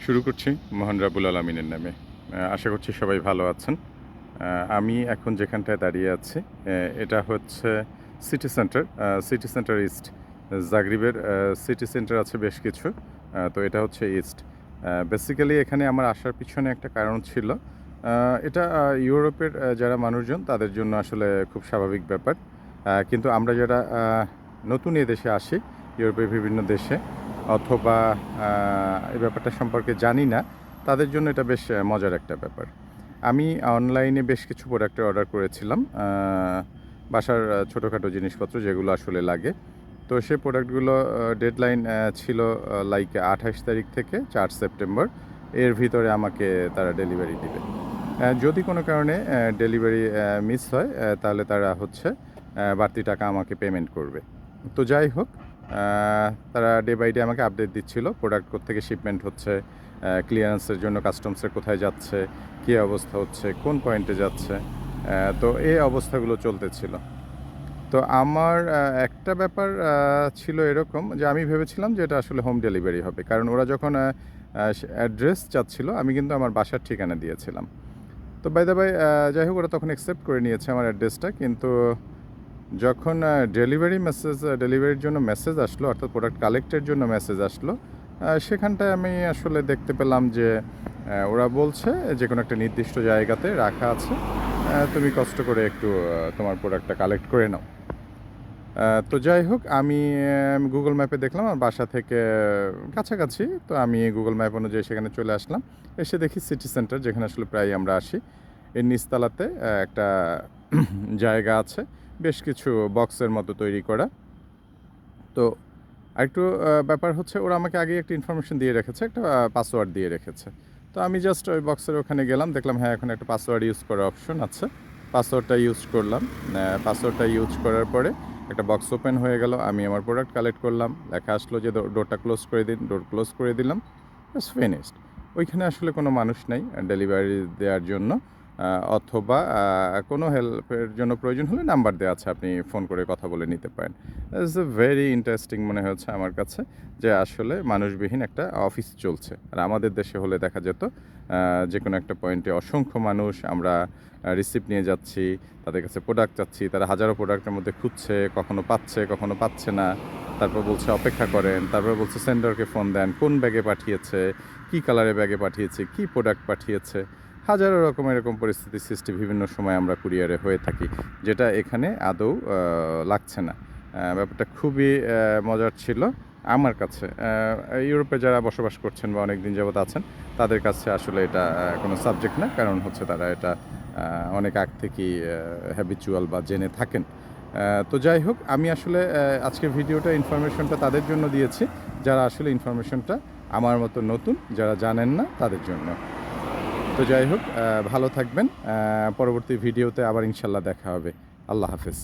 শুরু করছি মহান রাব্বুল আলামিনের নামে। আশা করছি সবাই ভালো আছেন। আমি এখন যেখানটায় দাঁড়িয়ে আছি, এটা হচ্ছে city centre. City centre east. জাগরিবের সিটি সেন্টার আছে বেশ কিছু। তো এটা হচ্ছে ইস্ট। বেসিক্যালি এখানে আমার আসার পিছনে একটা কারণ ছিল। এটা ইউরোপের যারা মানুষজন তাদের জন্য আসলে খুব স্বাভাবিক ব্যাপার। কিন্তু আমরা যারা নতুন এদেশে আসি, ইউরোপের বিভিন্ন দেশে অথবা এই ব্যাপারটা সম্পর্কে জানি না, তাদের জন্য এটা বেশ মজার একটা ব্যাপার। আমি অনলাইনে বেশ কিছু প্রোডাক্টের অর্ডার করেছিলাম, বাসার ছোটোখাটো জিনিসপত্র যেগুলো আসলে লাগে। তো সেই প্রোডাক্টগুলো ডেডলাইন ছিল লাইক 28 তারিখ থেকে 4 সেপ্টেম্বর। এর ভিতরে আমাকে তারা ডেলিভারি দিবে। যদি কোনো কারণে ডেলিভারি মিস হয়, তাহলে তারা হচ্ছে বাড়তি টাকা আমাকে পেমেন্ট করবে। তো যাই হোক, তারা ডে বাই ডে আমাকে আপডেট দিচ্ছিল প্রোডাক্ট কোত্থেকে শিপমেন্ট হচ্ছে, ক্লিয়ারেন্সের জন্য কাস্টমসের কোথায় যাচ্ছে, কী অবস্থা হচ্ছে, কোন পয়েন্টে যাচ্ছে। তো এই অবস্থাগুলো চলতেছিল। তো আমার একটা ব্যাপার ছিল এরকম যে আমি ভেবেছিলাম যে এটা আসলে হোম ডেলিভারি হবে, কারণ ওরা যখন অ্যাড্রেস চাচ্ছিল আমি কিন্তু আমার বাসার ঠিকানা দিয়েছিলাম। তো বাই দ্য বাই, যাই হোক, ওরা তখন অ্যাকসেপ্ট করে নিয়েছে আমার অ্যাড্রেসটা। কিন্তু যখন ডেলিভারির জন্য মেসেজ আসলো, অর্থাৎ প্রোডাক্ট কালেক্টের জন্য মেসেজ আসলো, সেখানটায় আমি আসলে দেখতে পেলাম যে ওরা বলছে যে কোনো একটা নির্দিষ্ট জায়গাতে রাখা আছে, তুমি কষ্ট করে একটু তোমার প্রোডাক্টটা কালেক্ট করে নাও। তো যাই হোক, আমি গুগল ম্যাপে দেখলাম আমার বাসা থেকে কাছাকাছি। তো আমি গুগল ম্যাপ অনুযায়ী সেখানে চলে আসলাম। এসে দেখি সিটি সেন্টার, যেখানে আসলে প্রায় আমরা আসি, এর নিচতলাতে একটা জায়গা আছে, বেশ কিছু বক্সের মতো তৈরি করা। তো আরেকটু ব্যাপার হচ্ছে, ওরা আমাকে আগে একটা ইনফরমেশন দিয়ে রেখেছে, একটা পাসওয়ার্ড দিয়ে রেখেছে। তো আমি জাস্ট ওই বক্সের ওখানে গেলাম, দেখলাম হ্যাঁ এখন একটা পাসওয়ার্ড ইউজ করার অপশন আছে। পাসওয়ার্ডটা ইউজ করলাম। পাসওয়ার্ডটা ইউজ করার পরে একটা বক্স ওপেন হয়ে গেল। আমি আমার প্রোডাক্ট কালেক্ট করলাম, লেখা আসলো যে ডোরটা ক্লোজ করে দিন। ডোর ক্লোজ করে দিলাম, জাস্ট ফিনিশড। ওইখানে আসলে কোনো মানুষ নাই ডেলিভারি দেওয়ার জন্য, অথবা কোনো হেল্পের জন্য প্রয়োজন হলে নাম্বার দেওয়া আছে, আপনি ফোন করে কথা বলে নিতে পারেন। ইটস এ ভেরি ইন্টারেস্টিং মনে হচ্ছে আমার কাছে, যে আসলে মানুষবিহীন একটা অফিস চলছে। আর আমাদের দেশে হলে দেখা যেত যে কোনো একটা পয়েন্টে অসংখ্য মানুষ, আমরা রিসিপ্ট নিয়ে যাচ্ছি, তাদের কাছে প্রোডাক্ট চাচ্ছি, তারা হাজারো প্রোডাক্টের মধ্যে খুঁজছে, কখনো পাচ্ছে কখনো পাচ্ছে না, তারপর বলছে অপেক্ষা করেন, তারপর বলছে সেন্ডারকে ফোন দেন, কোন ব্যাগে পাঠিয়েছে, কী কালারের ব্যাগে পাঠিয়েছে, কী প্রোডাক্ট পাঠিয়েছে। হাজারো রকম এরকম পরিস্থিতির সৃষ্টি বিভিন্ন সময় আমরা কুরিয়ারে হয়ে থাকি, যেটা এখানে আদৌ লাগছে না। ব্যাপারটা খুবই মজার ছিল আমার কাছে। ইউরোপে যারা বসবাস করছেন বা অনেক দিন যাবত আছেন, তাদের কাছে আসলে এটা কোনো সাবজেক্ট না, কারণ হচ্ছে তারা এটা অনেক আগ থেকেই হ্যাবিচুয়াল বা জেনে থাকেন। তো যাই হোক, আমি আসলে আজকের ভিডিওটা ইনফরমেশনটা তাদের জন্য দিয়েছি যারা আসলে ইনফরমেশনটা আমার মতো নতুন, যারা জানেন না তাদের জন্য। তো যাই হোক, ভালো থাকবেন। পরবর্তী ভিডিওতে আবার ইনশাল্লাহ দেখা হবে। আল্লাহ হাফেজ।